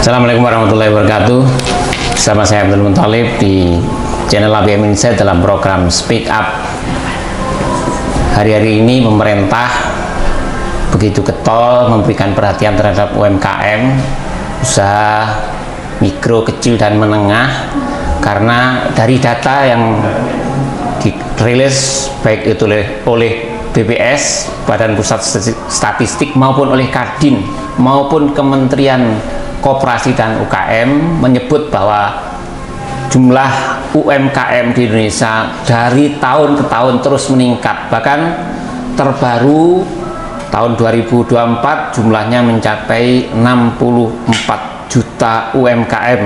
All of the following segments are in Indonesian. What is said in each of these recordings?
Assalamualaikum warahmatullahi wabarakatuh. Bersama saya Abdul Muthalib di channel ABM Insight dalam program Speak Up. Hari-hari ini pemerintah begitu getol memberikan perhatian terhadap UMKM, usaha mikro, kecil, dan menengah, karena dari data yang dirilis baik itu oleh BPS, Badan Pusat Statistik, maupun oleh Kadin maupun Kementerian Koperasi dan UKM menyebut bahwa jumlah UMKM di Indonesia dari tahun ke tahun terus meningkat. Bahkan terbaru tahun 2024 jumlahnya mencapai 64 juta UMKM,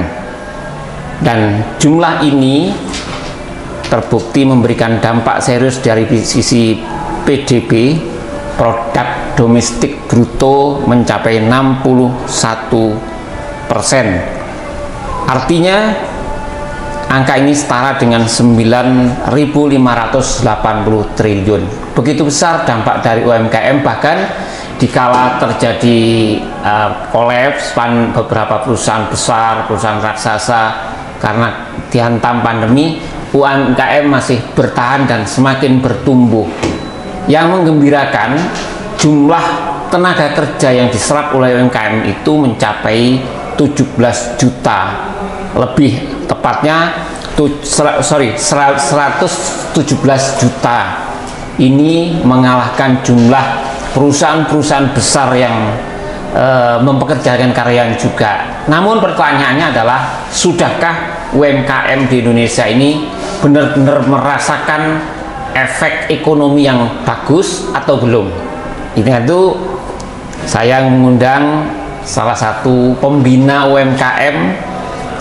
dan jumlah ini terbukti memberikan dampak serius dari sisi PDB, produk domestik bruto, mencapai 61%. Artinya angka ini setara dengan 9.580 triliun. Begitu besar dampak dari UMKM, bahkan dikala terjadi kolaps beberapa perusahaan besar, perusahaan raksasa karena dihantam pandemi, UMKM masih bertahan dan semakin bertumbuh. Yang menggembirakan, jumlah tenaga kerja yang diserap oleh UMKM itu mencapai 17 juta lebih, tepatnya 117 juta. Ini mengalahkan jumlah perusahaan-perusahaan besar yang mempekerjakan karyawan juga. Namun pertanyaannya adalah, sudahkah UMKM di Indonesia ini benar-benar merasakan efek ekonomi yang bagus atau belum? Itu saya mengundang salah satu pembina UMKM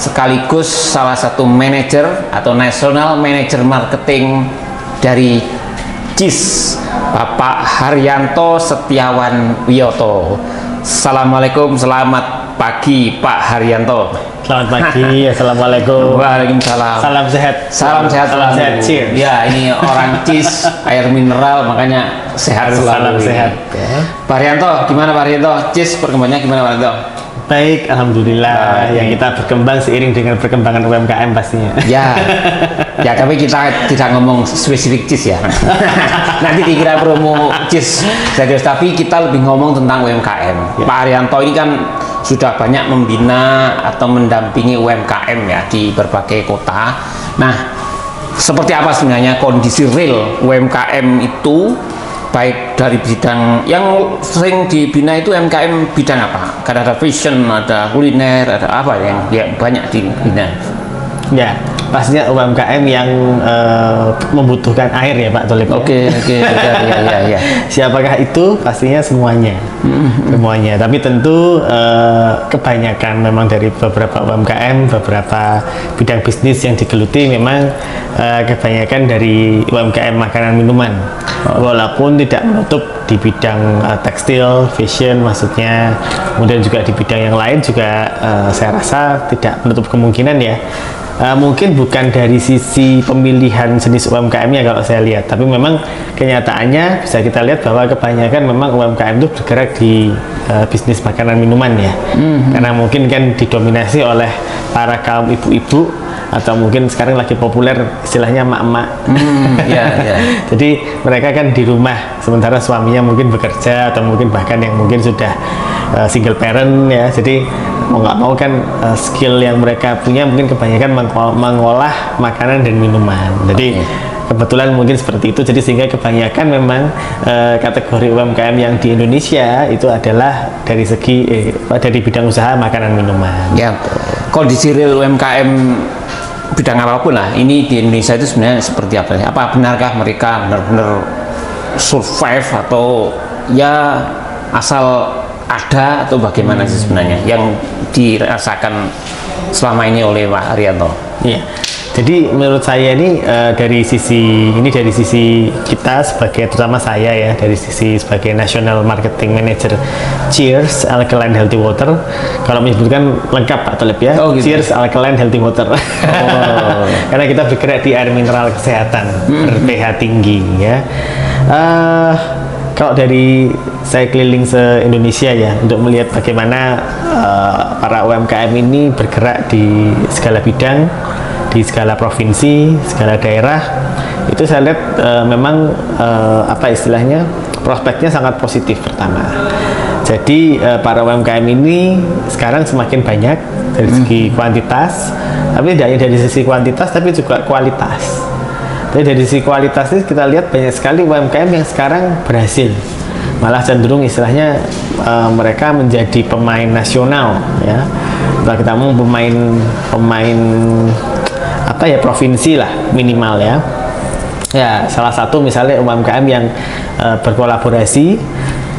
sekaligus salah satu manajer atau National Manager Marketing dari CIS, Bapak Haryanto Setiawan Wiyoto. Assalamualaikum, selamat pagi Pak Haryanto. Selamat pagi, assalamualaikum. Waalaikumsalam. Salam sehat. Salam sehat Salam selalu. sehat, cheers. Ya, ini orang CIS, air mineral, makanya sehat selalu. Salam sehat. Ya. Pak Haryanto, gimana Pak Haryanto? CIS perkembangannya gimana Pak Haryanto? Baik, alhamdulillah. Yang kita berkembang seiring dengan perkembangan UMKM pastinya. Ya, ya, tapi kita tidak ngomong spesifik CIS ya. Nanti dikira promo CIS serius, tapi kita lebih ngomong tentang UMKM. Ya. Pak Haryanto ini kan sudah banyak membina atau mendampingi UMKM ya di berbagai kota. Nah, seperti apa sebenarnya kondisi real UMKM itu, baik dari bidang yang sering dibina itu UMKM bidang apa? Karena ada fashion, ada kuliner, ada apa yang banyak dibina? Ya, pastinya UMKM yang membutuhkan air ya Pak Tolib. Oke, ya. Siapakah itu? Pastinya semuanya. Semuanya. Tapi tentu kebanyakan memang dari beberapa UMKM, beberapa bidang bisnis yang digeluti memang kebanyakan dari UMKM makanan minuman. Walaupun tidak menutup di bidang tekstil, fashion maksudnya, kemudian juga di bidang yang lain juga saya rasa tidak menutup kemungkinan ya. Mungkin bukan dari sisi pemilihan jenis UMKM-nya kalau saya lihat, tapi memang kenyataannya bisa kita lihat bahwa kebanyakan memang UMKM itu bergerak di bisnis makanan minuman ya. Karena mungkin kan didominasi oleh para kaum ibu-ibu, atau mungkin sekarang lagi populer istilahnya mak-mak. Jadi mereka kan di rumah sementara suaminya mungkin bekerja, atau mungkin bahkan yang mungkin sudah single parent ya. Jadi mau nggak mau kan skill yang mereka punya mungkin kebanyakan mengolah makanan dan minuman. Jadi kebetulan mungkin seperti itu. Jadi sehingga kebanyakan memang kategori UMKM yang di Indonesia itu adalah dari segi dari bidang usaha makanan minuman. Ya, kondisi real UMKM bidang apapun lah ini di Indonesia itu sebenarnya seperti apa? Apa benarkah mereka benar-benar survive, atau ya asal ada, atau bagaimana sih sebenarnya yang dirasakan selama ini oleh Pak Haryanto? Iya. Jadi menurut saya ini dari sisi kita sebagai, terutama saya ya, dari sisi sebagai National Marketing Manager Cheers Alkaline Healthy Water, kalau menyebutkan lengkap Pak Tolib ya, Cheers Alkaline Healthy Water. Karena kita bergerak di air mineral kesehatan ber-pH tinggi ya. Kalau dari saya keliling se-Indonesia ya untuk melihat bagaimana para UMKM ini bergerak di segala bidang, di segala provinsi, segala daerah, itu saya lihat memang apa istilahnya, prospeknya sangat positif pertama. Jadi para UMKM ini sekarang semakin banyak dari segi kuantitas, tapi tidak hanya dari sisi kuantitas tapi juga kualitas. Jadi dari sisi kualitas ini kita lihat banyak sekali UMKM yang sekarang berhasil, malah cenderung istilahnya mereka menjadi pemain nasional ya. Kalau kita mau pemain apa ya, provinsi lah minimal ya. Ya salah satu misalnya UMKM yang berkolaborasi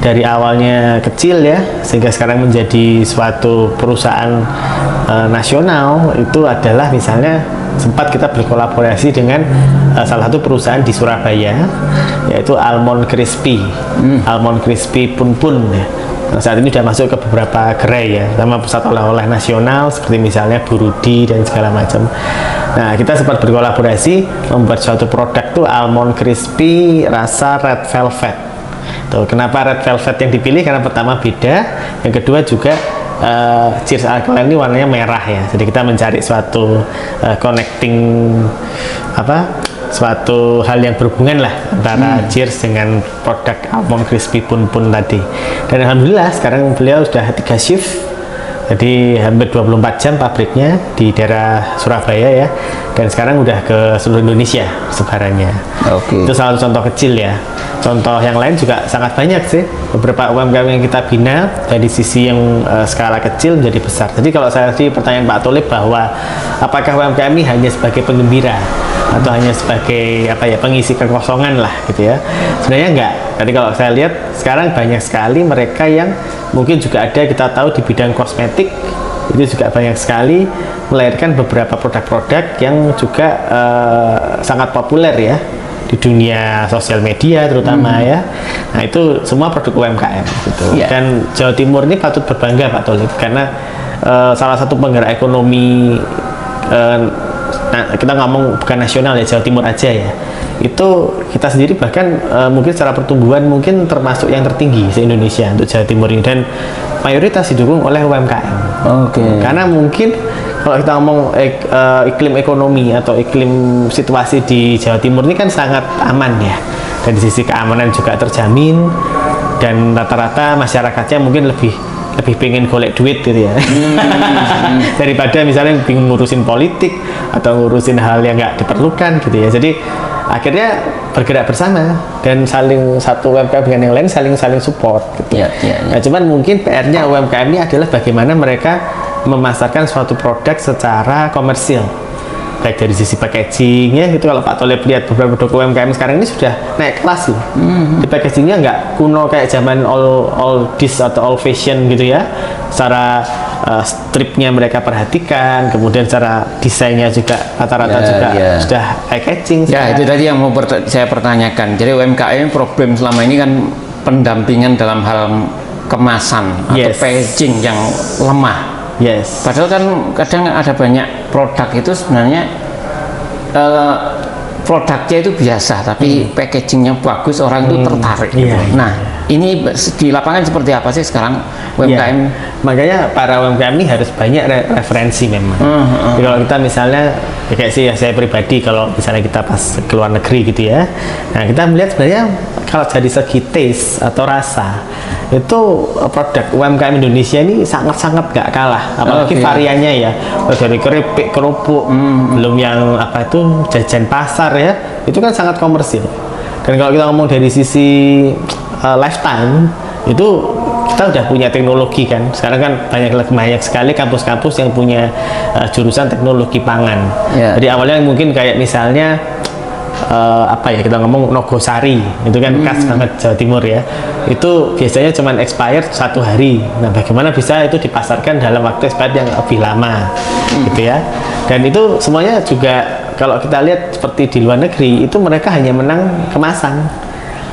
dari awalnya kecil ya sehingga sekarang menjadi suatu perusahaan nasional, itu adalah misalnya sempat kita berkolaborasi dengan salah satu perusahaan di Surabaya, yaitu Almond Crispy. Almond Crispy Pun ya. Nah, saat ini sudah masuk ke beberapa gerai ya, sama pusat oleh-oleh nasional seperti misalnya Burudi dan segala macam. Nah, kita sempat berkolaborasi membuat suatu produk tuh Almond Crispy rasa red velvet. Tuh, kenapa red velvet yang dipilih? Karena pertama beda, yang kedua juga cheers alkaline ini warnanya merah ya. Jadi kita mencari suatu connecting apa? Suatu hal yang berhubungan lah antara cheers dengan produk Almond Crispy Pun tadi. Dan alhamdulillah sekarang beliau sudah 3 shift. Jadi hampir 24 jam pabriknya di daerah Surabaya ya. Dan sekarang udah ke seluruh Indonesia sebarannya. Oke. Itu salah satu contoh kecil ya. Contoh yang lain juga sangat banyak sih. Beberapa UMKM yang kita bina dari sisi yang skala kecil menjadi besar. Jadi kalau saya sih pertanyaan Pak Tholib bahwa apakah UMKM ini hanya sebagai penggembira atau hanya sebagai apa ya, pengisi kekosongan lah gitu ya. Sebenarnya enggak. Jadi kalau saya lihat sekarang banyak sekali mereka yang mungkin juga ada, kita tahu di bidang kosmetik itu juga banyak sekali melahirkan beberapa produk-produk yang juga sangat populer ya di dunia sosial media terutama ya. Nah itu semua produk UMKM gitu. Dan Jawa Timur ini patut berbangga Pak Tholib karena salah satu penggerak ekonomi, nah kita ngomong bukan nasional ya, Jawa Timur aja ya, itu kita sendiri bahkan mungkin secara pertumbuhan mungkin termasuk yang tertinggi se-Indonesia untuk Jawa Timur ini, dan mayoritas didukung oleh UMKM. Karena mungkin kalau kita ngomong iklim ekonomi atau iklim situasi di Jawa Timur ini kan sangat aman ya, dan di sisi keamanan juga terjamin, dan rata-rata masyarakatnya mungkin lebih pengen golek duit gitu ya daripada misalnya bingung ngurusin politik atau ngurusin hal yang nggak diperlukan gitu ya. Jadi akhirnya bergerak bersama dan saling, satu UMKM dengan yang lain saling support gitu. Nah cuman mungkin PR-nya UMKM ini adalah bagaimana mereka memasarkan suatu produk secara komersil, baik dari sisi packaging ya gitu. Kalau Pak Tholib lihat beberapa produk UMKM sekarang ini sudah naik kelas loh. Di packagingnya nggak kuno kayak zaman all this atau all fashion gitu ya. Secara stripnya mereka perhatikan, kemudian secara desainnya juga rata-rata juga sudah packaging. Ya itu tadi yang mau saya pertanyakan. Jadi UMKM problem selama ini kan pendampingan dalam hal kemasan atau packaging yang lemah. Padahal kan kadang ada banyak produk itu sebenarnya produknya itu biasa, tapi packagingnya bagus, orang itu tertarik. Nah, ini di lapangan seperti apa sih sekarang UMKM? Makanya para UMKM ini harus banyak referensi memang. Jadi kalau kita misalnya kayak saya pribadi, kalau misalnya kita pas ke luar negeri gitu ya, nah kita melihat sebenarnya kalau dari segi taste atau rasa itu produk UMKM Indonesia ini sangat-sangat gak kalah, apalagi variannya ya, dari keripik, kerupuk, belum yang apa itu jajan pasar ya, itu kan sangat komersil. Dan kalau kita ngomong dari sisi lifetime, itu kita udah punya teknologi kan. Sekarang kan banyak sekali kampus-kampus yang punya jurusan teknologi pangan. Jadi awalnya mungkin kayak misalnya apa ya, kita ngomong Nogosari itu kan khas banget Jawa Timur ya, itu biasanya cuman expired 1 hari. Nah bagaimana bisa itu dipasarkan dalam waktu expired yang lebih lama gitu ya. Dan itu semuanya juga kalau kita lihat seperti di luar negeri itu mereka hanya menang kemasan.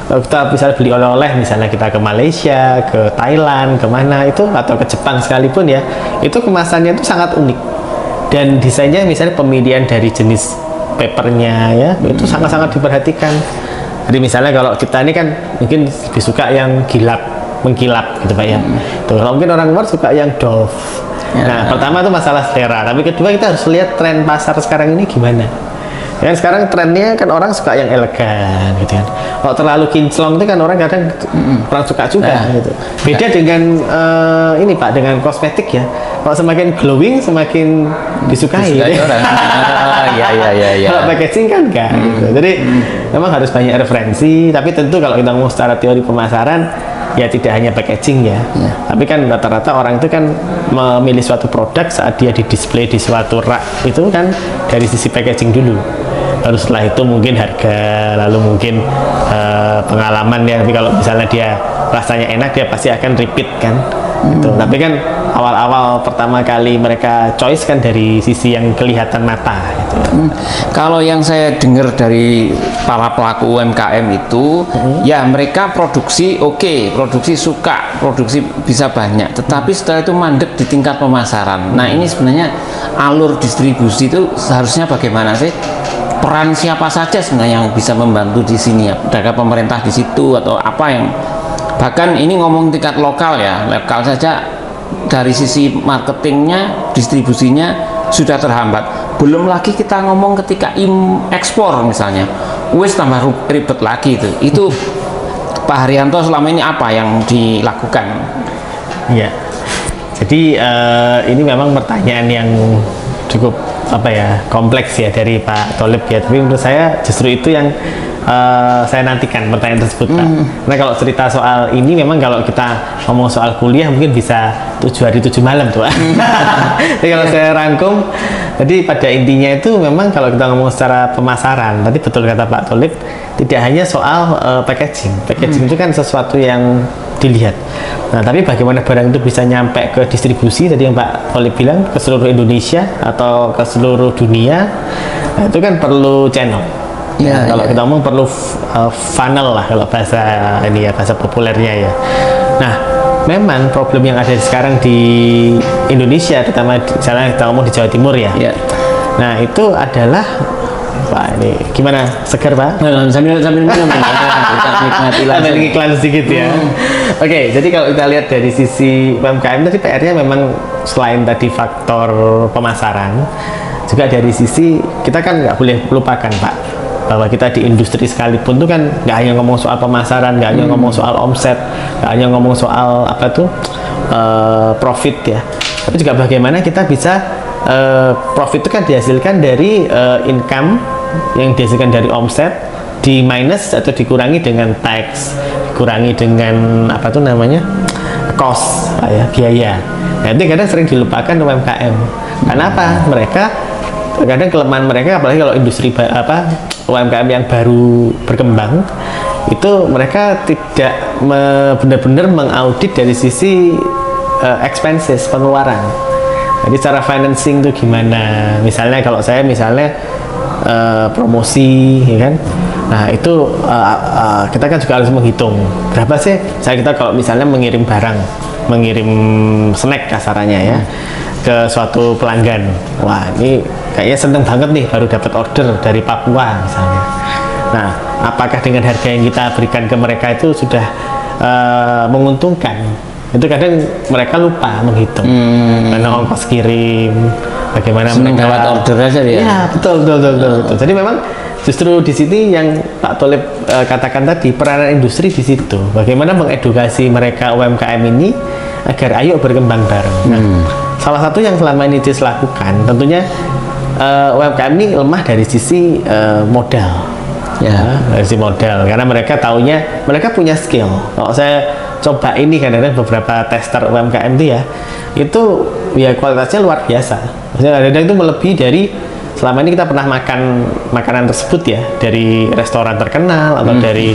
Kalau kita bisa beli oleh-oleh, misalnya kita ke Malaysia, ke Thailand, kemana itu, atau ke Jepang sekalipun ya, itu kemasannya itu sangat unik, dan desainnya misalnya pemilihan dari jenis papernya ya, itu sangat-sangat diperhatikan. Jadi misalnya kalau kita ini kan mungkin lebih suka yang mengkilap gitu Pak ya. Tuh, kalau mungkin orang luar suka yang doff. Nah, pertama itu masalah selera, tapi kedua kita harus lihat tren pasar sekarang ini gimana. Ya, sekarang trennya kan orang suka yang elegan gitu kan. Kalau terlalu kinclong itu kan orang kadang orang suka juga gitu. Beda dengan ini Pak, dengan kosmetik ya. Kalau semakin glowing semakin disukai ya. Orang. Ya. Kalau packaging kan enggak gitu. Jadi memang harus banyak referensi, tapi tentu kalau kita ngomong secara teori pemasaran ya tidak hanya packaging ya. Tapi kan rata-rata orang itu kan memilih suatu produk saat dia di display di suatu rak itu kan dari sisi packaging dulu. Baru setelah itu mungkin harga, lalu mungkin pengalaman ya. Tapi kalau misalnya dia rasanya enak, dia pasti akan repeat kan. Gitu. Tapi kan awal-awal pertama kali mereka choice kan dari sisi yang kelihatan mata. Gitu. Kalau yang saya dengar dari para pelaku UMKM itu, ya mereka produksi produksi suka, produksi bisa banyak. Tetapi setelah itu mandek di tingkat pemasaran. Nah ini sebenarnya alur distribusi itu seharusnya bagaimana sih? Peran siapa saja sebenarnya yang bisa membantu di sini ya? Adakah pemerintah di situ atau apa yang bahkan ini ngomong tingkat lokal ya, lokal saja dari sisi marketingnya, distribusinya sudah terhambat. Belum lagi kita ngomong ketika ekspor misalnya, wes tambah ribet lagi itu. Itu Pak Haryanto selama ini apa yang dilakukan? Ya, jadi ini memang pertanyaan yang cukup kompleks ya dari Pak Tholib ya. Tapi menurut saya justru itu yang saya nantikan pertanyaan tersebut Pak. Nah kalau cerita soal ini memang kalau kita ngomong soal kuliah mungkin bisa 7 hari 7 malam tuh. Jadi kalau saya rangkum, jadi pada intinya itu memang kalau kita ngomong secara pemasaran, tadi betul kata Pak Tholib, tidak hanya soal packaging. Packaging itu kan sesuatu yang dilihat. Nah tapi bagaimana barang itu bisa nyampe ke distribusi, tadi yang Pak Tholib bilang ke seluruh Indonesia atau ke seluruh dunia, nah, itu kan perlu channel. Kalau kita ngomong perlu funnel lah kalau bahasa ini ya, bahasa populernya ya. Nah memang problem yang ada sekarang di Indonesia, terutama misalnya kita ngomong di Jawa Timur ya. Nah itu adalah Pak, ini gimana, segar Pak? Sambil minum kita nikmati langsung. Ada iklan sedikit ya. Oke, jadi kalau kita lihat dari sisi UMKM tadi PR-nya memang selain tadi faktor pemasaran, juga dari sisi kita kan nggak boleh lupakan Pak, bahwa kita di industri sekalipun tuh kan nggak hanya ngomong soal pemasaran, nggak hanya ngomong soal omset, nggak hanya ngomong soal profit ya, tapi juga bagaimana kita bisa profit itu kan dihasilkan dari income yang dihasilkan dari omset di minus atau dikurangi dengan tax, dikurangi dengan cost ya, biaya. Nah itu kadang sering dilupakan UMKM. Karena apa? Mereka kadang kelemahan mereka, apalagi kalau industri UMKM yang baru berkembang, itu mereka tidak benar-benar mengaudit dari sisi expenses, pengeluaran. Jadi secara financing itu gimana? Misalnya kalau saya promosi, ya kan? Nah itu kita kan juga harus menghitung berapa sih. Kita kalau misalnya mengirim barang, mengirim snack kasarannya ya ke suatu pelanggan, wah ini kayaknya seneng banget nih baru dapat order dari Papua misalnya. Nah apakah dengan harga yang kita berikan ke mereka itu sudah menguntungkan? Itu kadang mereka lupa menghitung karena ongkos kirim, bagaimana seneng mereka dapat order aja ya. Ya betul. Jadi memang justru di sini yang Pak Tholib katakan tadi, peranan industri di situ, bagaimana mengedukasi mereka UMKM ini agar ayo berkembang bareng. Nah, salah satu yang selama ini dilakukan tentunya UMKM ini lemah dari sisi modal. Dari sisi modal, karena mereka taunya mereka punya skill. Kalau saya coba ini kadang-kadang beberapa tester UMKM itu ya kualitasnya luar biasa. Maksudnya kadang-kadang itu melebihi dari selama ini kita pernah makan makanan tersebut ya, dari restoran terkenal atau dari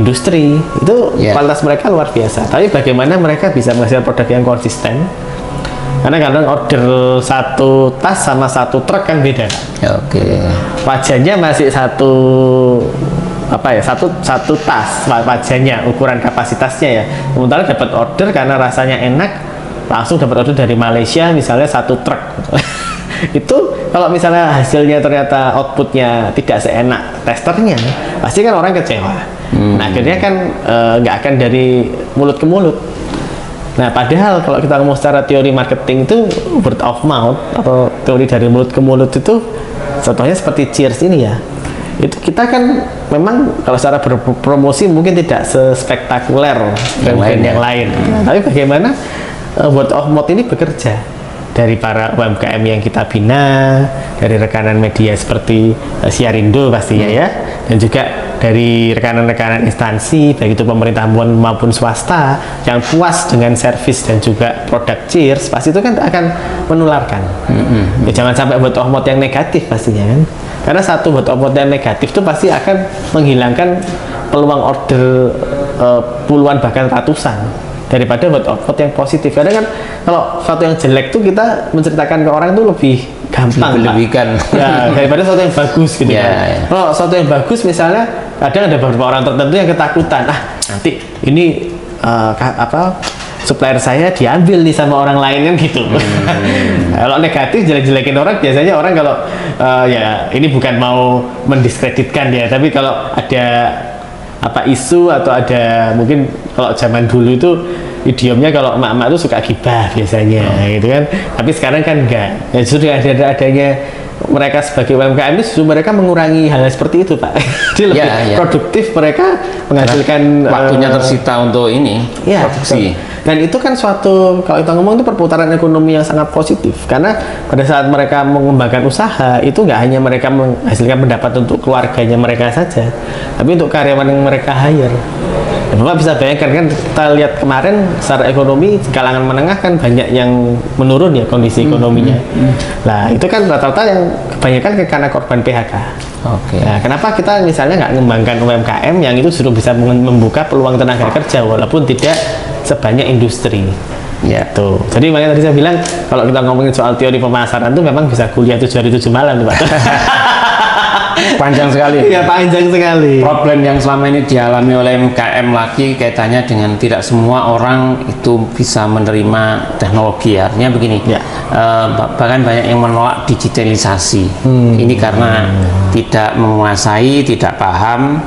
industri, itu kualitas mereka luar biasa. Tapi bagaimana mereka bisa menghasilkan produk yang konsisten? Karena kadang order satu tas sama satu truk kan beda. Wajannya masih satu tas wajannya, ukuran kapasitasnya ya. Sementara dapat order karena rasanya enak, langsung dapat order dari Malaysia misalnya satu truk. itu kalau misalnya hasilnya ternyata outputnya tidak seenak testernya, pasti kan orang kecewa. Nah akhirnya kan nggak akan dari mulut ke mulut. Nah padahal kalau kita ngomong secara teori marketing itu word of mouth atau teori dari mulut ke mulut itu contohnya seperti Cheers ini ya, itu kita kan memang kalau secara berpromosi mungkin tidak sespektakuler brand-brand yang lain. Tapi bagaimana word of mouth ini bekerja dari para UMKM yang kita bina, dari rekanan media seperti Siarindo pastinya ya, dan juga dari rekanan-rekanan instansi baik itu pemerintah maupun swasta yang puas dengan servis dan juga produk Cheers, pasti itu kan akan menularkan. Ya, jangan sampai word of mouth yang negatif pastinya kan, karena satu word of mouth yang negatif itu pasti akan menghilangkan peluang order puluhan bahkan ratusan daripada word of mouth yang positif. Karena kan kalau sesuatu yang jelek tuh kita menceritakan ke orang tuh lebih gampang, lebih-lebihkan ya, daripada sesuatu yang bagus gitu ya, kan. ya. Kalau sesuatu yang bagus misalnya kadang ada beberapa orang tertentu yang ketakutan, nanti ini supplier saya diambil nih sama orang lain kan gitu. Kalau negatif jelek-jelekin orang biasanya orang kalau ya ini bukan mau mendiskreditkan ya, tapi kalau ada isu atau ada mungkin kalau zaman dulu itu idiomnya kalau emak-emak itu suka gibah biasanya gitu kan, tapi sekarang kan enggak ya, justru adanya mereka sebagai UMKM itu justru mereka mengurangi hal seperti itu Pak. Jadi lebih produktif, mereka menghasilkan waktunya tersita untuk ini produksi. Dan itu kan suatu, kalau kita ngomong itu perputaran ekonomi yang sangat positif, karena pada saat mereka mengembangkan usaha itu nggak hanya mereka menghasilkan pendapat untuk keluarganya mereka saja, tapi untuk karyawan yang mereka hire. Ya, Bapak bisa bayangkan kan, kita lihat kemarin secara ekonomi kalangan menengah kan banyak yang menurun ya kondisi ekonominya. Nah itu kan rata-rata yang kebanyakan karena korban PHK. Oke. Nah, kenapa kita misalnya nggak mengembangkan UMKM yang itu sudah bisa membuka peluang tenaga kerja walaupun tidak sebanyak industri. Ya tuh. Jadi makanya tadi saya bilang kalau kita ngomongin soal teori pemasaran itu memang bisa kuliah 7 hari 7 malam tuh Pak. Panjang sekali. Iya, panjang sekali. Problem yang selama ini dialami oleh UMKM lagi kaitannya dengan tidak semua orang itu bisa menerima teknologi. Artinya begini, bahkan banyak yang menolak digitalisasi. Ini karena tidak menguasai, tidak paham,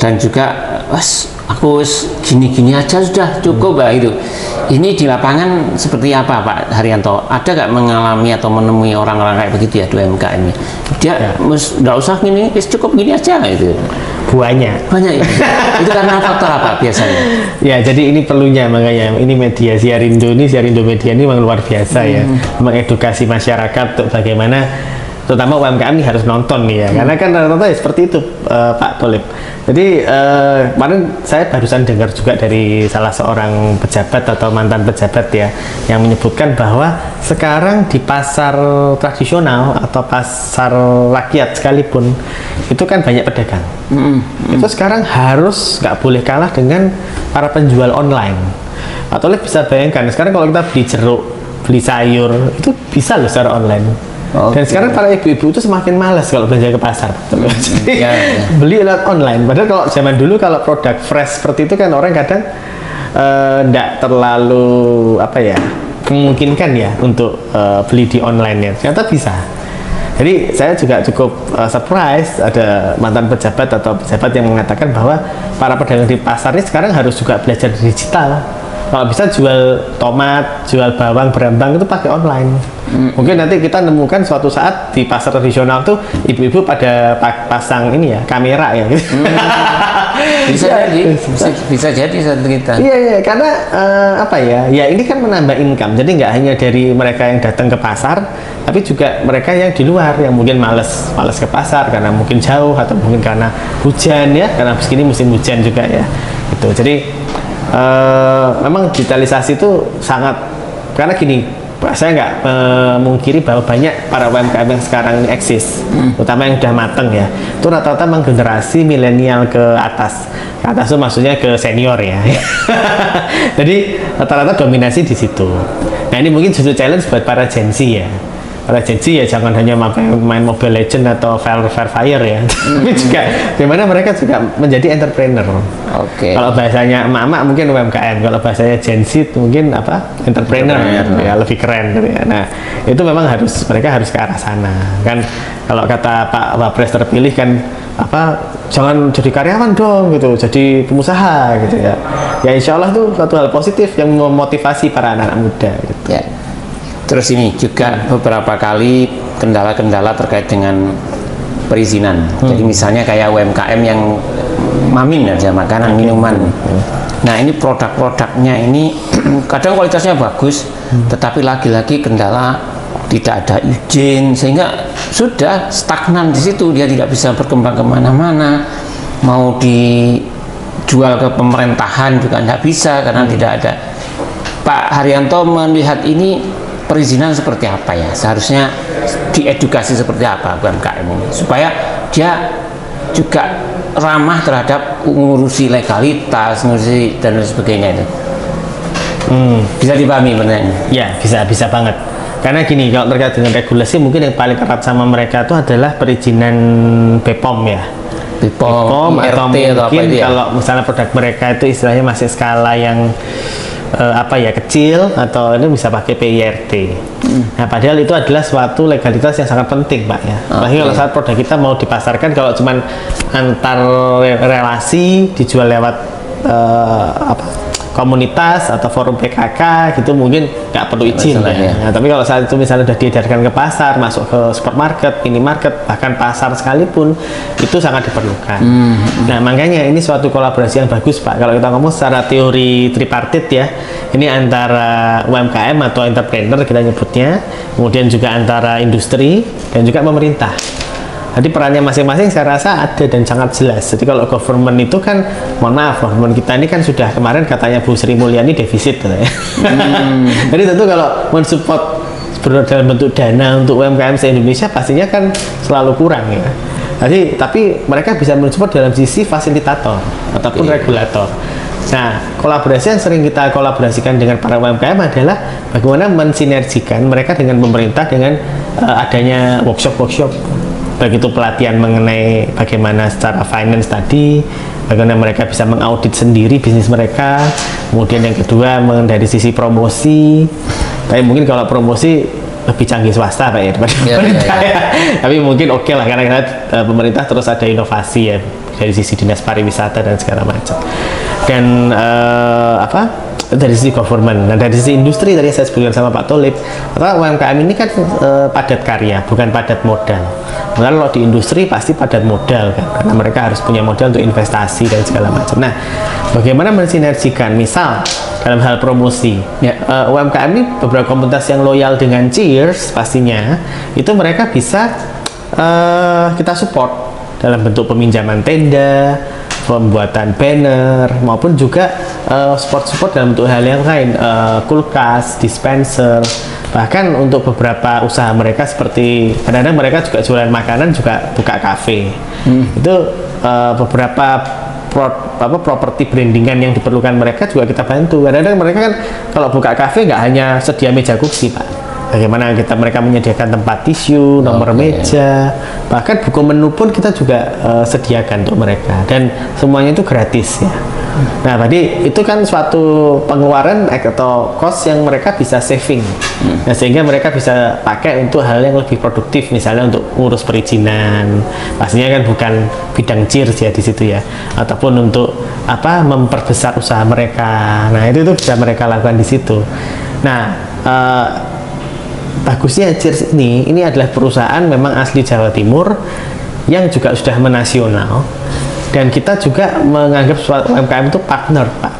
dan juga aku gini-gini aja sudah cukup lah itu. Ini di lapangan seperti apa Pak Haryanto? Ada nggak mengalami atau menemui orang-orang kayak begitu ya di UMKM ini? Dia nggak usah gini, cukup gini aja itu. Banyak ya. Itu karena faktor apa biasanya? Ya jadi ini perlunya, makanya ini media Siarindo Media ini memang luar biasa ya, mengedukasi masyarakat untuk bagaimana terutama UMKM ini harus nonton nih ya, karena kan rata-rata seperti itu Pak Tolib. Jadi kemarin saya barusan dengar juga dari salah seorang pejabat atau mantan pejabat ya, yang menyebutkan bahwa sekarang di pasar tradisional atau pasar rakyat sekalipun itu kan banyak pedagang. Itu sekarang harus nggak boleh kalah dengan para penjual online. Pak Tolib bisa bayangkan sekarang kalau kita beli jeruk, beli sayur itu bisa loh secara online. Dan sekarang para ibu-ibu itu semakin malas kalau belanja ke pasar. Jadi beli lewat online. Padahal kalau zaman dulu kalau produk fresh seperti itu kan orang kadang tidak terlalu memungkinkan ya untuk beli di online ya. Ternyata bisa. Jadi saya juga cukup surprise ada mantan pejabat atau pejabat yang mengatakan bahwa para pedagang di pasar ini sekarang harus juga belajar digital. Kalau bisa jual tomat, jual bawang, berambang itu pakai online. Mungkin nanti kita nemukan suatu saat di pasar tradisional tuh ibu-ibu pada pasang ini ya, kamera ya. Bisa jadi satu kita. Iya, karena ya ini kan menambah income. Jadi nggak hanya dari mereka yang datang ke pasar, tapi juga mereka yang di luar yang mungkin males ke pasar karena mungkin jauh atau mungkin karena hujan ya, karena begini musim hujan juga ya. Gitu. Jadi memang digitalisasi itu sangat, karena gini, saya nggak memungkiri bahwa banyak para UMKM yang sekarang ini eksis, terutama yang sudah mateng ya, itu rata-rata memang generasi milenial ke atas itu maksudnya ke senior ya. Jadi rata-rata dominasi di situ. Nah ini mungkin justru challenge buat para Gen Z ya. Para agensi ya jangan hanya main Mobile Legend atau Free Fire ya, tapi juga gimana mereka juga menjadi entrepreneur. Oke. Kalau bahasanya emak-emak mungkin UMKM, kalau bahasanya Gen Z mungkin apa? Entrepreneur ya, lebih keren gitu ya. Nah, itu memang mereka harus ke arah sana. Kan kalau kata Pak Wapres terpilih kan apa, jangan jadi karyawan dong gitu, jadi pengusaha gitu ya. Ya insya Allah itu suatu hal positif yang memotivasi para anak-anak muda gitu. Ya. Terus ini juga beberapa kali kendala-kendala terkait dengan perizinan. Jadi misalnya kayak UMKM yang mamin aja, makanan, minuman. Nah ini produk-produknya ini kadang kualitasnya bagus, tetapi lagi-lagi kendala tidak ada izin, sehingga sudah stagnan di situ, dia tidak bisa berkembang kemana-mana. Mau dijual ke pemerintahan juga tidak bisa karena tidak ada. Pak Haryanto melihat ini perizinan seperti apa ya? Seharusnya diedukasi seperti apa UMKM ini supaya dia juga ramah terhadap ngurusi legalitas, ngurusi dan sebagainya itu. Bisa dipahami benernya? Ya, bisa banget. Karena gini, kalau terkait dengan regulasi mungkin yang paling erat sama mereka itu adalah perizinan BPOM ya. BPOM atau mungkin atau apa itu ya? Kalau misalnya produk mereka itu istilahnya masih skala yang kecil, atau ini bisa pakai PIRT. Nah padahal itu adalah suatu legalitas yang sangat penting Pak ya. Apalagi kalau saat produk kita mau dipasarkan, kalau cuman antar relasi dijual lewat komunitas atau forum PKK gitu mungkin nggak perlu izin ya. Nah, tapi kalau saat itu misalnya sudah diedarkan ke pasar, masuk ke supermarket, minimarket, bahkan pasar sekalipun, itu sangat diperlukan. Nah makanya ini suatu kolaborasi yang bagus Pak. Kalau kita ngomong secara teori tripartit ya, ini antara UMKM atau entrepreneur kita nyebutnya, kemudian juga antara industri dan juga pemerintah. Jadi perannya masing-masing saya rasa ada dan sangat jelas. Jadi kalau government itu kan, mohon maaf, government kita ini kan sudah kemarin katanya Bu Sri Mulyani defisit katanya. Jadi tentu kalau mensupport dalam bentuk dana untuk UMKM se-Indonesia pastinya kan selalu kurang ya. Jadi tapi mereka bisa mensupport dalam sisi fasilitator ataupun regulator. Nah, kolaborasi yang sering kita kolaborasikan dengan para UMKM adalah bagaimana mensinergikan mereka dengan pemerintah dengan adanya workshop-workshop. Baik itu pelatihan mengenai bagaimana secara finance tadi, bagaimana mereka bisa mengaudit sendiri bisnis mereka, kemudian yang kedua dari sisi promosi. Tapi mungkin kalau promosi lebih canggih swasta Pak ya daripada pemerintah ya. Tapi mungkin oke lah karena pemerintah terus ada inovasi ya dari sisi dinas pariwisata dan segala macam. Dan dari sisi government. Nah dari sisi industri tadi saya sebutkan sama Pak Tholib, karena UMKM ini kan padat karya, bukan padat modal. Karena kalau di industri pasti padat modal kan, karena mereka harus punya modal untuk investasi dan segala macam. Nah, bagaimana mensinergikan? Misal dalam hal promosi, UMKM ini beberapa komunitas yang loyal dengan Cheers pastinya, itu mereka bisa kita support dalam bentuk peminjaman tenda, pembuatan banner, maupun juga support dalam bentuk hal yang lain, kulkas, dispenser, bahkan untuk beberapa usaha mereka seperti kadang-kadang mereka juga jualan makanan, juga buka kafe. Itu beberapa properti brandingan yang diperlukan mereka juga kita bantu. Kadang-kadang mereka kan kalau buka kafe nggak hanya sedia meja kursi Pak, bagaimana mereka menyediakan tempat tisu, nomor meja, bahkan buku menu pun kita juga sediakan untuk mereka, dan semuanya itu gratis ya. Nah tadi itu kan suatu pengeluaran atau cost yang mereka bisa saving, nah, sehingga mereka bisa pakai untuk hal yang lebih produktif, misalnya untuk ngurus perizinan, pastinya kan bukan bidang Cheers ya di situ ya, ataupun untuk memperbesar usaha mereka. Nah itu bisa mereka lakukan di situ. Nah bagusnya Cheers ini adalah perusahaan memang asli Jawa Timur yang juga sudah menasional, dan kita juga menganggap UMKM itu partner Pak,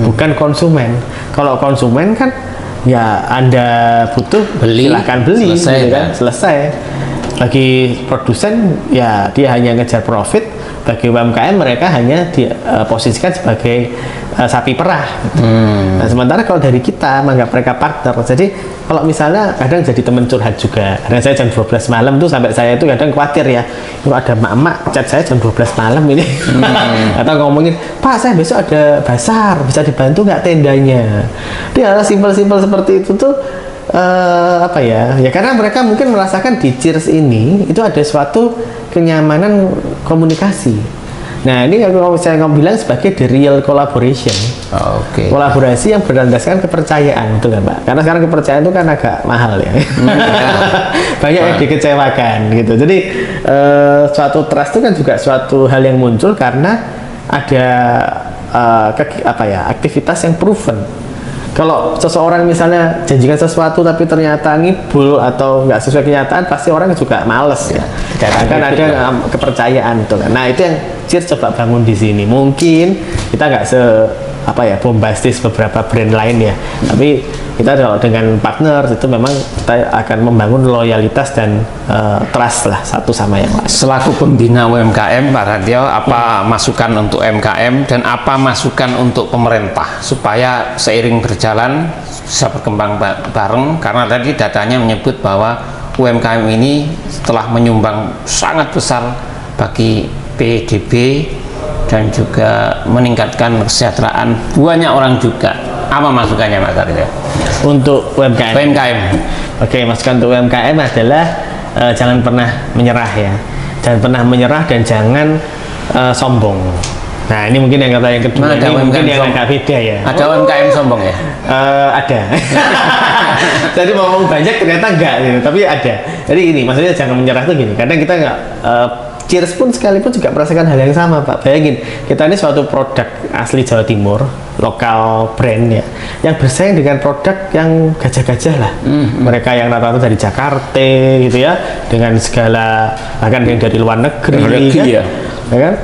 bukan konsumen. Kalau konsumen kan ya Anda butuh silahkan beli, selesai. Bagi produsen ya dia hanya ngejar profit, bagi UMKM mereka hanya diposisikan sebagai sapi perah. Nah sementara kalau dari kita menganggap mereka partner, jadi kalau misalnya kadang jadi teman curhat juga, kadang saya jam 12 malam tuh sampai saya itu kadang khawatir ya, kalau ada emak-emak chat saya jam 12 malam ini atau ngomongin, Pak saya besok ada basar, bisa dibantu nggak tendanya. Dia hal simpel-simpel seperti itu tuh apa ya? Ya karena mereka mungkin merasakan di Cheers ini itu ada suatu kenyamanan komunikasi. Nah, ini kalau saya bilang sebagai the real collaboration. Oke. Kolaborasi yang berlandaskan kepercayaan, betul kan, Pak? Karena sekarang kepercayaan itu kan agak mahal ya. Banyak yang dikecewakan gitu. Jadi suatu trust itu kan juga suatu hal yang muncul karena ada aktivitas yang proven. Kalau seseorang misalnya janjikan sesuatu tapi ternyata ngibul atau nggak sesuai kenyataan, pasti orang juga males ya. Kan ada kepercayaan tuh. Nah, itu yang Cheers coba bangun di sini. Mungkin kita nggak bombastis beberapa brand lain ya. Tapi kita dengan partner itu memang kita akan membangun loyalitas dan trust lah satu sama yang lain. Selaku pembina UMKM, Pak Radyo, apa masukan untuk UMKM dan apa masukan untuk pemerintah supaya seiring berjalan bisa berkembang bareng? Karena tadi datanya menyebut bahwa UMKM ini telah menyumbang sangat besar bagi PDB dan juga meningkatkan kesejahteraan banyak orang juga. Apa masukannya, Mas Radyo? Untuk UMKM. Oke, masukan untuk UMKM adalah jangan pernah menyerah ya. Jangan pernah menyerah dan jangan sombong. Nah, ini mungkin yang kata yang kedua. Ini mungkin yang agak beda ya. Ada UMKM sombong ya? Ada. Jadi ngomong banyak ternyata enggak gitu, tapi ada. Jadi ini maksudnya jangan menyerah tuh gini. Kadang kita enggak Cheers pun sekalipun juga merasakan hal yang sama, Pak. Bayangin, kita ini suatu produk asli Jawa Timur, lokal brand ya, yang bersaing dengan produk yang gajah-gajah lah. Mereka yang rata-rata dari Jakarta gitu ya, dengan segala bahkan yang dari luar negeri kan? Ya kan?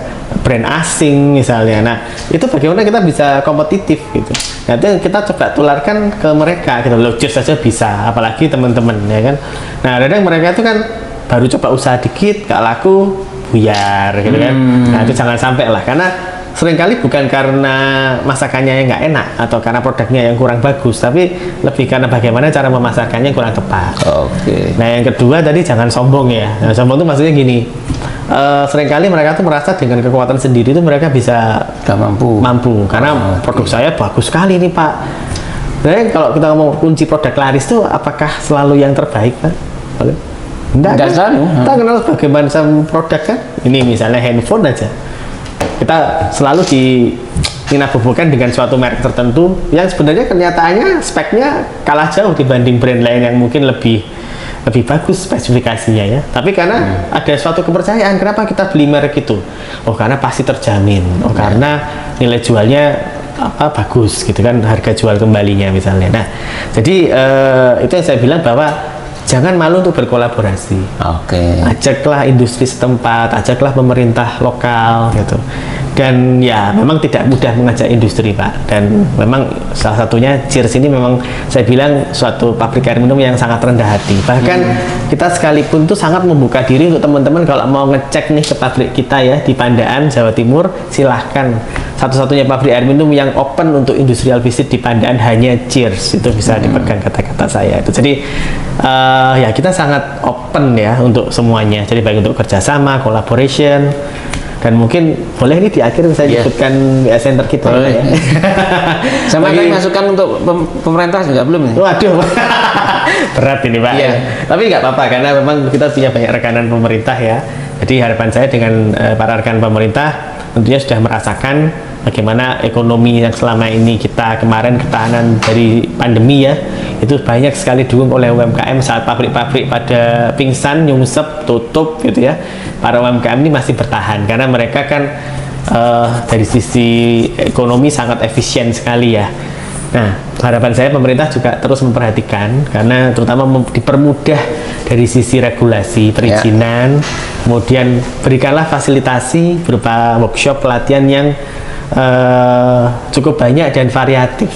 Brand asing misalnya. Nah, itu bagaimana kita bisa kompetitif gitu. Nah, itu yang kita coba tularkan ke mereka gitu. Loh, Cheers saja bisa, apalagi teman-teman ya kan. Nah, kadang mereka itu kan baru coba usaha dikit, gak laku, buyar gitu kan. Nah, itu jangan sampai lah, karena seringkali bukan karena masakannya yang nggak enak atau karena produknya yang kurang bagus, tapi lebih karena bagaimana cara memasarkannya yang kurang tepat. Oke. Nah, yang kedua tadi jangan sombong ya. Nah, sombong itu maksudnya gini, seringkali mereka tuh merasa dengan kekuatan sendiri itu mereka bisa mampu karena produk saya bagus sekali nih, Pak. Nah, kalau kita ngomong kunci produk laris itu apakah selalu yang terbaik, Pak? Enggak selalu. Kita kenal bagaimana produk kan. Ini misalnya handphone aja. Kita selalu dinabubukan dengan suatu merek tertentu yang sebenarnya kenyataannya speknya kalah jauh dibanding brand lain yang mungkin lebih bagus spesifikasinya ya. Tapi karena ada suatu kepercayaan, kenapa kita beli merek itu? Oh, karena pasti terjamin. Oh, karena nilai jualnya bagus gitu kan, harga jual kembalinya misalnya. Nah, jadi itu yang saya bilang bahwa jangan malu untuk berkolaborasi. Oke. Ajaklah industri setempat, ajaklah pemerintah lokal gitu. Dan ya memang tidak mudah mengajak industri, Pak. Dan memang salah satunya Cheers ini memang saya bilang suatu pabrik air minum yang sangat rendah hati. Bahkan kita sekalipun tuh sangat membuka diri untuk teman-teman kalau mau ngecek nih ke pabrik kita ya di Pandaan, Jawa Timur, silahkan. Satu-satunya pabrik air minum yang open untuk industrial visit di Pandaan hanya Cheers. Itu bisa dipegang kata-kata saya itu. Jadi ya kita sangat open ya untuk semuanya. Jadi baik untuk kerjasama, collaboration, dan mungkin boleh nih di akhir saya sebutkan center kita ya. Sama lagi masukan untuk pemerintah juga belum nih? Waduh, berat ini, Pak. Tapi nggak apa-apa karena memang kita punya banyak rekanan pemerintah ya. Jadi harapan saya dengan para rekan pemerintah tentunya sudah merasakan bagaimana ekonomi yang selama ini kita kemarin ketahanan dari pandemi ya, itu banyak sekali didukung oleh UMKM saat pabrik-pabrik pada pingsan, nyungsep, tutup gitu ya. Para UMKM ini masih bertahan karena mereka kan dari sisi ekonomi sangat efisien sekali ya. Nah, harapan saya pemerintah juga terus memperhatikan karena terutama dipermudah dari sisi regulasi, perizinan, kemudian berikanlah fasilitasi berupa workshop pelatihan yang cukup banyak dan variatif.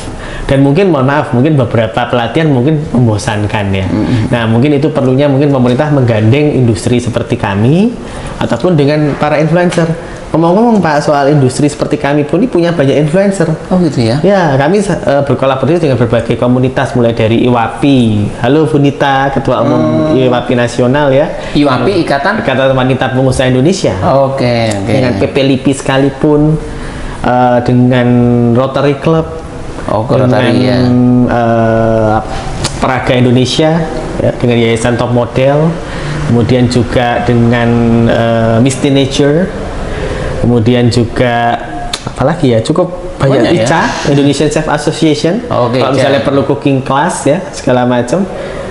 Dan mungkin mohon maaf, mungkin beberapa pelatihan mungkin membosankan ya. Nah, mungkin itu perlunya mungkin pemerintah menggandeng industri seperti kami ataupun dengan para influencer. Ngomong-ngomong, Pak, soal industri seperti kami pun ini punya banyak influencer. Oh gitu ya? Ya, kami berkolaborasi dengan berbagai komunitas mulai dari IWAPI. Halo Bunita, Ketua Umum IWAPI Nasional ya. IWAPI Ikatan Wanita Pengusaha Indonesia. Oke. Dengan PP LIPI sekalipun, dengan Rotary Club. Rotary ya. Praga Indonesia ya, dengan Yayasan Top Model, kemudian juga dengan Misty Nature, kemudian juga apalagi ya, cukup banyak ICA, Indonesian Chef Association. Kalau misalnya perlu cooking class ya segala macam.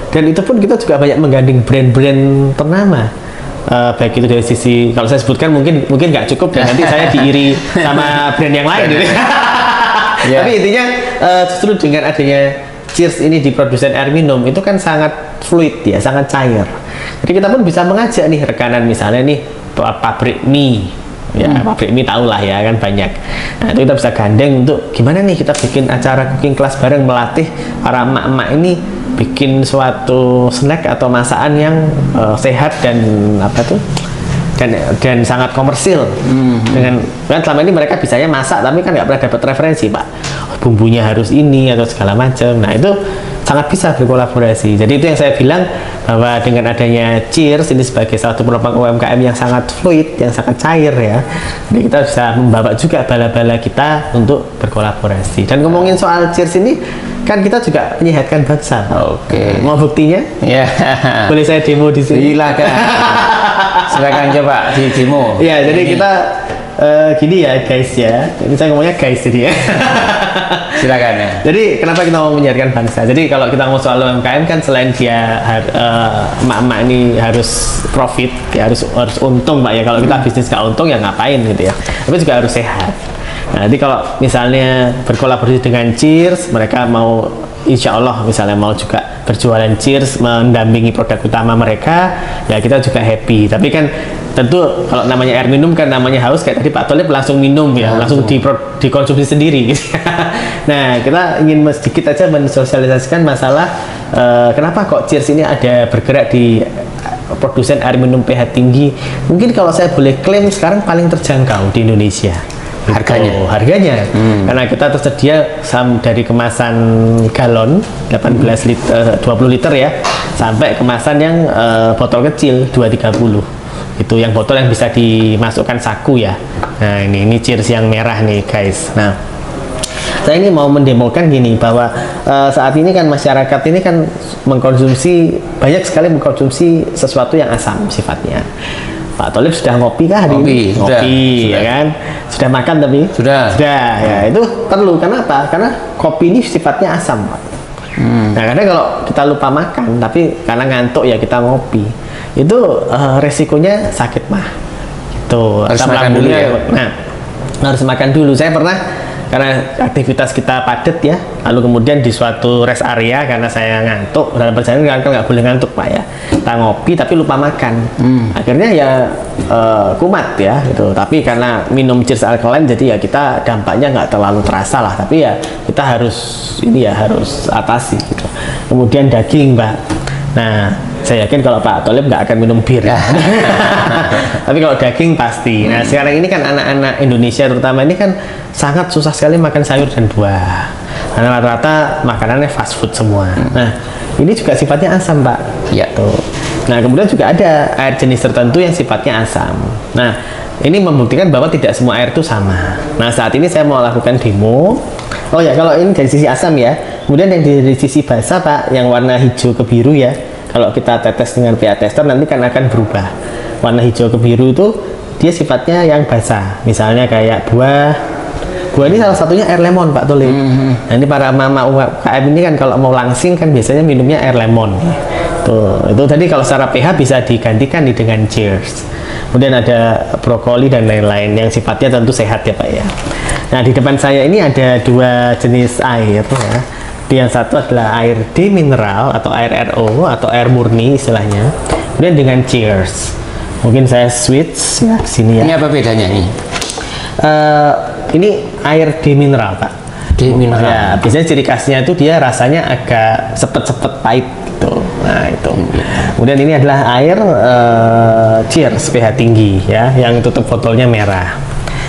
Dan itu pun kita juga banyak menggandeng brand-brand ternama. Baik itu dari sisi, kalau saya sebutkan mungkin nggak cukup dan nanti saya diiri sama brand yang lain gitu. Tapi intinya justru dengan adanya Cheers ini di produsen air minum itu kan sangat fluid ya, sangat cair. Jadi kita pun bisa mengajak nih rekanan misalnya nih pabrik mie. Ya, pabrik mie tahu lah ya kan banyak. Nah, itu kita bisa gandeng untuk gimana nih kita bikin acara cooking class bareng, melatih para emak-emak ini bikin suatu snack atau masakan yang sehat dan apa tuh dan sangat komersil. Dengan kan selama ini mereka bisanya masak tapi kan nggak pernah dapat referensi, Pak. Bumbunya harus ini atau segala macam. Nah, itu sangat bisa berkolaborasi. Jadi itu yang saya bilang bahwa dengan adanya Cheers ini sebagai satu penopang UMKM yang sangat fluid, yang sangat cair ya. Jadi kita bisa membawa juga bala-bala kita untuk berkolaborasi. Dan ngomongin soal Cheers ini kan kita juga menyehatkan bangsa. Oke. Mau buktinya? Ya. Boleh saya demo di sini? Silakan. Silakan coba di demo. Ya, jadi kita gini ya guys ya. Ini saya ngomongnya guys jadi ya. Silakan ya. Jadi kenapa kita mau menyehatkan bangsa? Jadi kalau kita ngomong soal UMKM kan selain dia emak-emak ini harus profit, ya harus untung Pak ya. Kalau kita bisnis nggak untung ya ngapain gitu ya. Tapi juga harus sehat. Nah, nanti kalau misalnya berkolaborasi dengan Cheers, mereka mau insya Allah misalnya mau juga berjualan Cheers, mendampingi produk utama mereka, ya kita juga happy. Tapi kan tentu kalau namanya air minum kan namanya haus, kayak tadi Pak Tholib langsung minum ya, langsung dikonsumsi sendiri. Nah, kita ingin sedikit aja mensosialisasikan masalah kenapa kok Cheers ini ada bergerak di produsen air minum pH tinggi. Mungkin kalau saya boleh klaim sekarang paling terjangkau di Indonesia. Harganya karena kita tersedia dari kemasan galon 18 liter 20 liter ya sampai kemasan yang botol kecil 230. Itu yang botol yang bisa dimasukkan saku ya. Nah, ini Cheers yang merah nih guys. Nah, saya ini mau mendemokan gini bahwa saat ini kan masyarakat ini kan banyak sekali mengkonsumsi sesuatu yang asam sifatnya. Pak Tholib sudah ngopi kah hari ini? Ngopi, ya kan? Sudah makan tapi? Sudah. Ya itu perlu. Kenapa? Karena kopi ini sifatnya asam, Pak. Nah, kadang kalau kita lupa makan, tapi karena ngantuk ya kita ngopi, itu resikonya sakit mah. Itu harus makan dulu ya. Nah, harus makan dulu. Saya pernah karena aktivitas kita padat ya, lalu kemudian di suatu rest area karena saya ngantuk dalam perjalanan kan nggak boleh ngantuk Pak ya, kita ngopi tapi lupa makan, akhirnya ya kumat ya gitu. Tapi karena minum Cheers alkaline jadi ya kita dampaknya nggak terlalu terasa lah, tapi ya kita harus atasi gitu. Kemudian daging Pak, nah saya yakin kalau Pak Tholib nggak akan minum bir ya. Tapi kalau daging pasti. Nah, sekarang ini kan anak-anak Indonesia terutama ini kan sangat susah sekali makan sayur dan buah karena rata-rata makanannya fast food semua. Nah, ini juga sifatnya asam Pak ya. Tuh. Nah, kemudian juga ada air jenis tertentu yang sifatnya asam. Nah, ini membuktikan bahwa tidak semua air itu sama. Nah, saat ini saya mau lakukan demo. Oh ya, kalau ini dari sisi asam ya, kemudian yang dari sisi basah Pak, yang warna hijau ke biru ya, kalau kita tetes dengan pH tester nanti kan akan berubah. Warna hijau ke biru itu dia sifatnya yang basah. Misalnya kayak buah ini salah satunya air lemon Pak Tholib. Nah, ini para mama UMKM ini kan kalau mau langsing kan biasanya minumnya air lemon. Tuh, itu tadi kalau secara pH bisa digantikan nih dengan Cheers. Kemudian ada brokoli dan lain-lain yang sifatnya tentu sehat ya Pak ya. Nah, di depan saya ini ada dua jenis air ya. Yang satu adalah air demineral atau air RO atau air murni istilahnya. Kemudian dengan Cheers. Mungkin saya switch ya ke sini ya. Ini apa bedanya nih? Ini air demineral Pak. Demineral. Ya, biasanya ciri khasnya itu dia rasanya agak sepet-sepet pahit gitu. Nah, itu. Kemudian ini adalah air Cheers pH tinggi ya, yang tutup botolnya merah.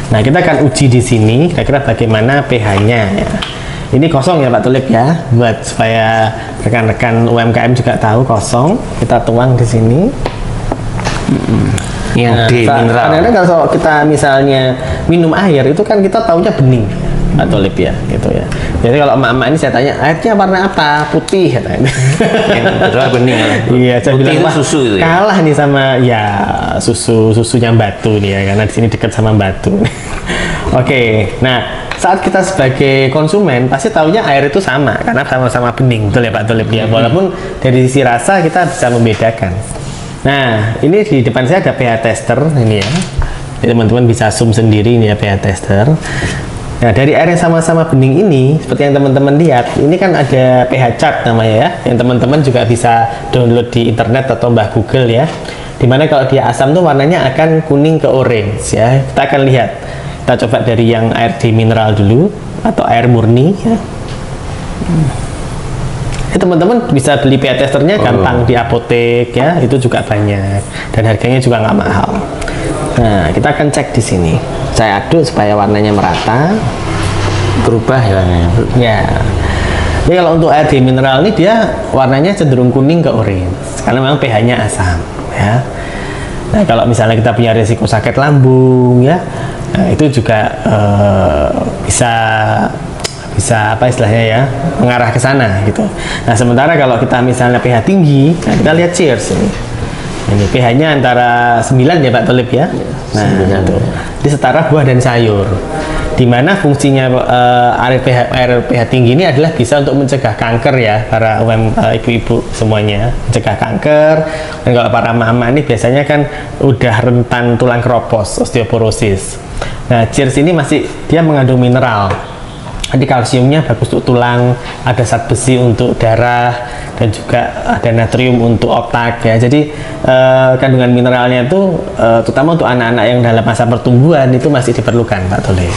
Nah, kita akan uji di sini kira-kira bagaimana pH-nya ya. Ini kosong ya Pak Tholib ya, buat supaya rekan-rekan UMKM juga tahu kosong. Kita tuang di sini. Yang demineral. Kadang-kadang kalau kita misalnya minum air itu kan kita taunya bening. Pak Tolib ya, gitu ya. Jadi kalau emak-emak ini saya tanya, airnya warna apa? Putih katanya. Yang kedua bening. Iya, saya putih bilang, itu susu itu ya? Kalah nih sama ya susunya Batu nih ya, karena di sini dekat sama Batu. Oke, nah saat kita sebagai konsumen pasti taunya air itu sama karena sama-sama bening, betul ya Pak Tolib ya. Walaupun dari sisi rasa kita bisa membedakan. Nah, ini di depan saya ada pH tester ini ya. Teman-teman bisa zoom sendiri ini ya pH tester. Nah, dari air yang sama-sama bening ini, seperti yang teman-teman lihat, ini kan ada pH chart namanya ya, yang teman-teman juga bisa download di internet atau mbah Google ya. Dimana kalau dia asam tuh warnanya akan kuning ke orange ya. Kita akan lihat. Kita coba dari yang air demineral dulu atau air murni ya. Teman-teman bisa beli pH testernya gampang di apotek ya, itu juga banyak dan harganya juga nggak mahal. Nah, kita akan cek di sini. Saya aduk supaya warnanya merata. Berubah ya warnanya. Ya. Jadi kalau untuk air demineral ini dia warnanya cenderung kuning ke orange karena memang pH-nya asam ya. Nah, kalau misalnya kita punya risiko sakit lambung ya, nah, itu juga bisa apa istilahnya ya, mengarah ke sana gitu. Nah, sementara kalau kita misalnya pH tinggi, nah kita lihat Cheers ini pH-nya antara 9 ya Pak Tolib ya. Nah, itu. Ini setara buah dan sayur. Dimana fungsinya air pH tinggi ini adalah bisa untuk mencegah kanker ya, para ibu-ibu semuanya, mencegah kanker. Dan kalau para mama ini biasanya kan udah rentan tulang keropos, osteoporosis. Nah, Cheers ini masih dia mengandung mineral. Jadi kalsiumnya bagus untuk tulang, ada zat besi untuk darah, dan juga ada natrium untuk otak ya. Jadi kandungan mineralnya itu terutama untuk anak-anak yang dalam masa pertumbuhan itu masih diperlukan Pak Tolib.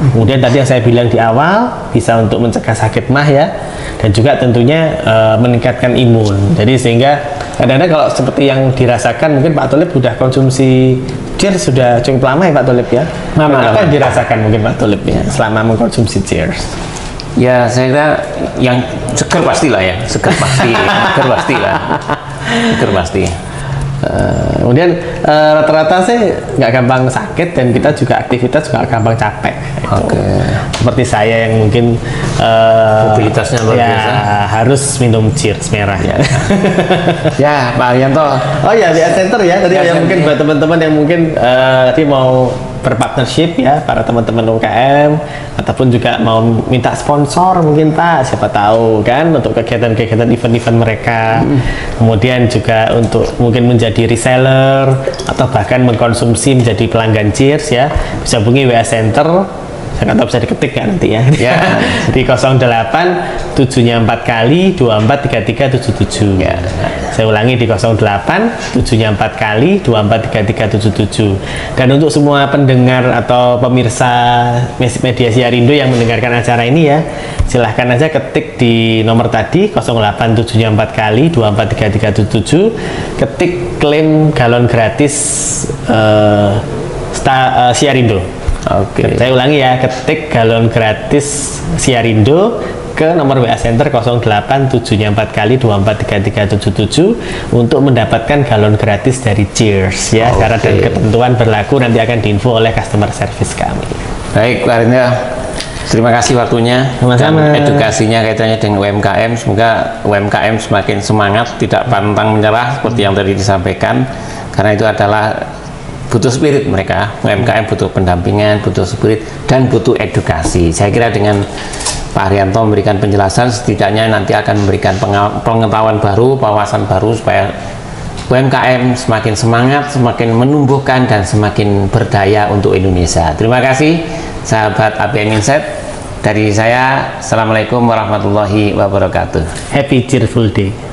Kemudian tadi yang saya bilang di awal bisa untuk mencegah sakit mah ya, dan juga tentunya meningkatkan imun. Jadi sehingga kadang-kadang kalau seperti yang dirasakan mungkin Pak Tolib sudah konsumsi Cheers sudah cukup lama ya Pak Tolib ya. Apa yang dirasakan mungkin Pak Tolib ya selama mengkonsumsi Cheers? Ya saya kira yang seger pastilah ya, seger pasti, seger pastilah, seger pasti. Kemudian rata-rata sih nggak gampang sakit dan kita juga aktivitas juga gampang capek. Oke. Seperti saya yang mungkin mobilitasnya luar biasa, harus minum Cheers merah ya. Ya Pak Arianto. Oh ya di Center ya tadi yang mungkin buat teman-teman yang mungkin tadi mau berpartnership ya, para teman-teman UMKM ataupun juga mau minta sponsor mungkin Pak, siapa tahu kan untuk kegiatan-kegiatan event-event mereka. Kemudian juga untuk mungkin menjadi reseller atau bahkan mengkonsumsi menjadi pelanggan Cheers ya, bisa hubungi WA Center. Saya nggak tahu bisa diketik kan nanti ya. Di 08 7-nya 4 kali 24 33 77 ya. Saya ulangi di 08 7-nya 4 kali 24 33 77. Dan untuk semua pendengar atau pemirsa media Siarindo yang mendengarkan acara ini ya, silahkan aja ketik di nomor tadi 08 7-nya 4 kali 24 33 77, ketik klaim galon gratis Siarindo. Oke. Saya ulangi ya, ketik galon gratis Siarindo ke nomor WA Center 08 7-nya 4 kali 24 33 77 untuk mendapatkan galon gratis dari Cheers ya. Syarat dan ketentuan berlaku nanti akan diinfo oleh customer service kami. Baik Pak Arianto, terima kasih waktunya dan edukasinya kaitannya dengan UMKM. Semoga UMKM semakin semangat, tidak pantang menyerah seperti yang tadi disampaikan, karena itu adalah butuh spirit mereka. UMKM butuh pendampingan, butuh spirit, dan butuh edukasi. Saya kira dengan Pak Arianto memberikan penjelasan, setidaknya nanti akan memberikan pengetahuan baru, wawasan baru, supaya UMKM semakin semangat, semakin menumbuhkan, dan semakin berdaya untuk Indonesia. Terima kasih sahabat APM Insight. Dari saya, Assalamualaikum warahmatullahi wabarakatuh. Happy Cheerful Day.